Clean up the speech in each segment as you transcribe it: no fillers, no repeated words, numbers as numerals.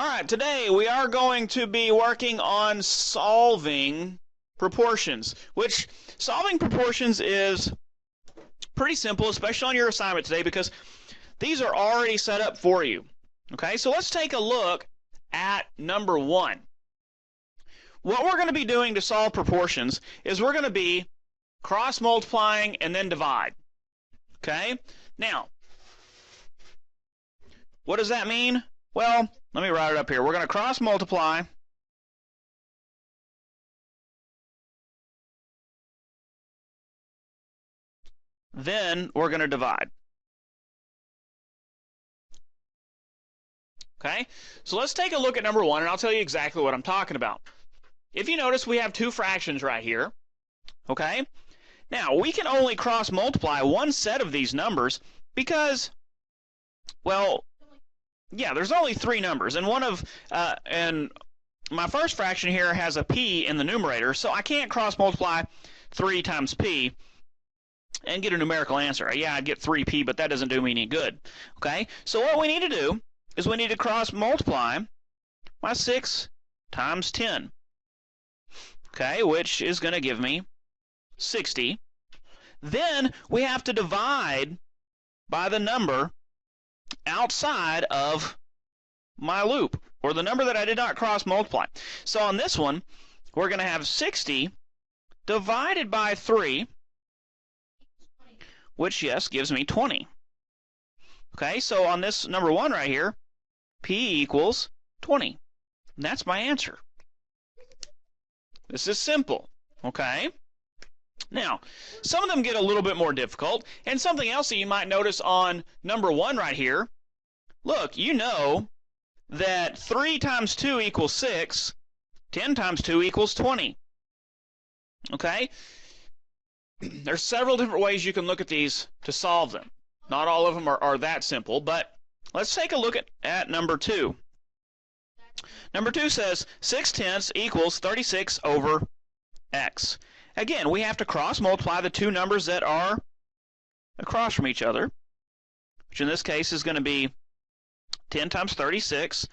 Alright, today we are going to be working on solving proportions, which solving proportions is pretty simple, especially on your assignment today, because these are already set up for you. Okay, so let's take a look at number one. What we're going to be doing to solve proportions is we're going to be cross-multiplying and then divide. Okay, now, what does that mean? Well, let me write it up here. We're going to cross-multiply then we're going to divide. Okay, so let's take a look at number one, and I'll tell you exactly what I'm talking about. If you notice, we have two fractions right here. Okay, now we can only cross-multiply one set of these numbers because, well, yeah, there's only three numbers, and and my first fraction here has a p in the numerator, so I can't cross-multiply 3 times p and get a numerical answer. Yeah, I'd get 3p, but that doesn't do me any good. Okay, so what we need to do is we need to cross-multiply my 6 times 10, okay, which is going to give me 60. Then we have to divide by the number outside of my loop, or the number that I did not cross-multiply. So on this one, we're going to have 60 divided by 3, which, yes, gives me 20. Okay, so on this number one right here, p equals 20. And that's my answer. This is simple, okay? Now, some of them get a little bit more difficult, and something else that you might notice on number one right here, look, you know that 3 times 2 equals 6, 10 times 2 equals 20. Okay? There's several different ways you can look at these to solve them. Not all of them are that simple, but let's take a look at number 2. Number 2 says 6/10 equals 36 over x. Again, we have to cross-multiply the two numbers that are across from each other, which in this case is going to be 10 times 36,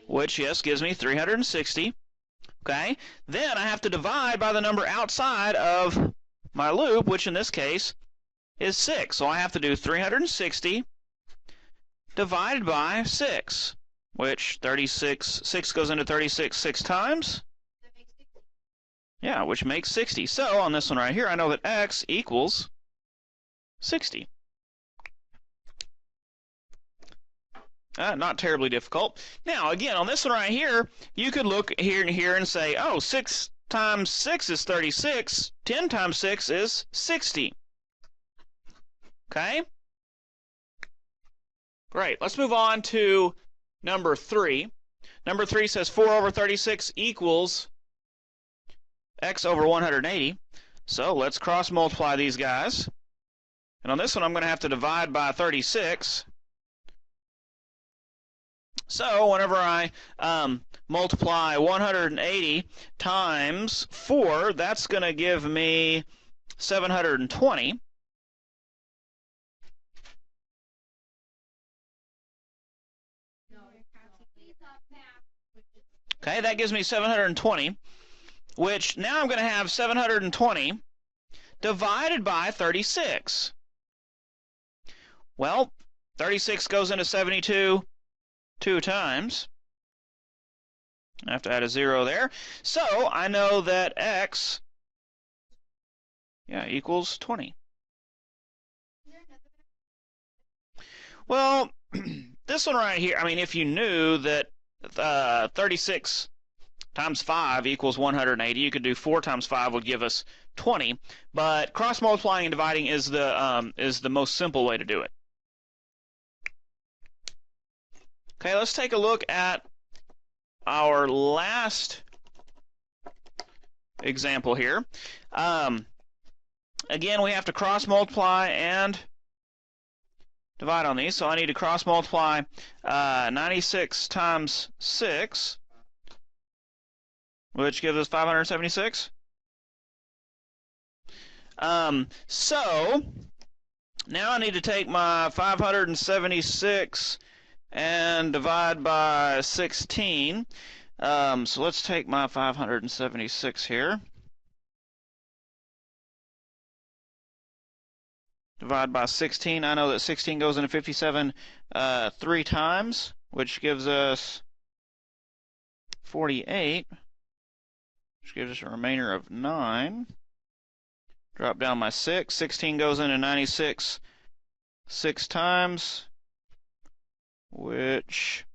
which, yes, gives me 360. Okay? Then I have to divide by the number outside of my loop, which in this case is 6. So I have to do 360 divided by 6, which 6 goes into 36 6 times. Yeah, which makes 60. So on this one right here, I know that x equals 60. Not terribly difficult. Now, again, on this one right here, you could look here and here and say, oh, 6 times 6 is 36. 10 times 6 is 60. Okay? Great. Let's move on to number 3. Number 3 says 4 over 36 equals x over 180. So let's cross-multiply these guys. And on this one, I'm going to have to divide by 36. So whenever I multiply 180 times 4, that's going to give me 720. Okay, that gives me 720, which now I'm going to have 720 divided by 36. Well, 36 goes into 72 2 times. I have to add a 0 there. So I know that x, equals 20. Well, this one right here, I mean, if you knew that 36 times 5 equals 180, you could do 4 times 5 would give us 20. But cross-multiplying and dividing is the most simple way to do it. Okay, let's take a look at our last example here. Again, we have to cross-multiply and divide on these. So I need to cross-multiply 96 times 6, which gives us 576. So now I need to take my 576 and divide by 16. So let's take my 576 here. Divide by 16. I know that 16 goes into 57 3 times, which gives us 48, which gives us a remainder of 9. Drop down my 6. 16 goes into 96 6 times, which,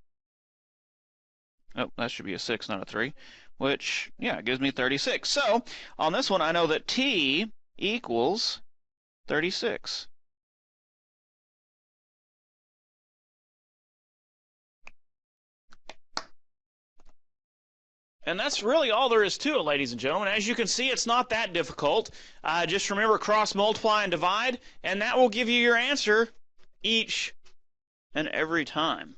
oh, that should be a 6, not a 3, which, yeah, gives me 36. So on this one, I know that T equals 36. And that's really all there is to it, ladies and gentlemen. As you can see, it's not that difficult. Just remember cross, multiply, and divide, and that will give you your answer each and every time.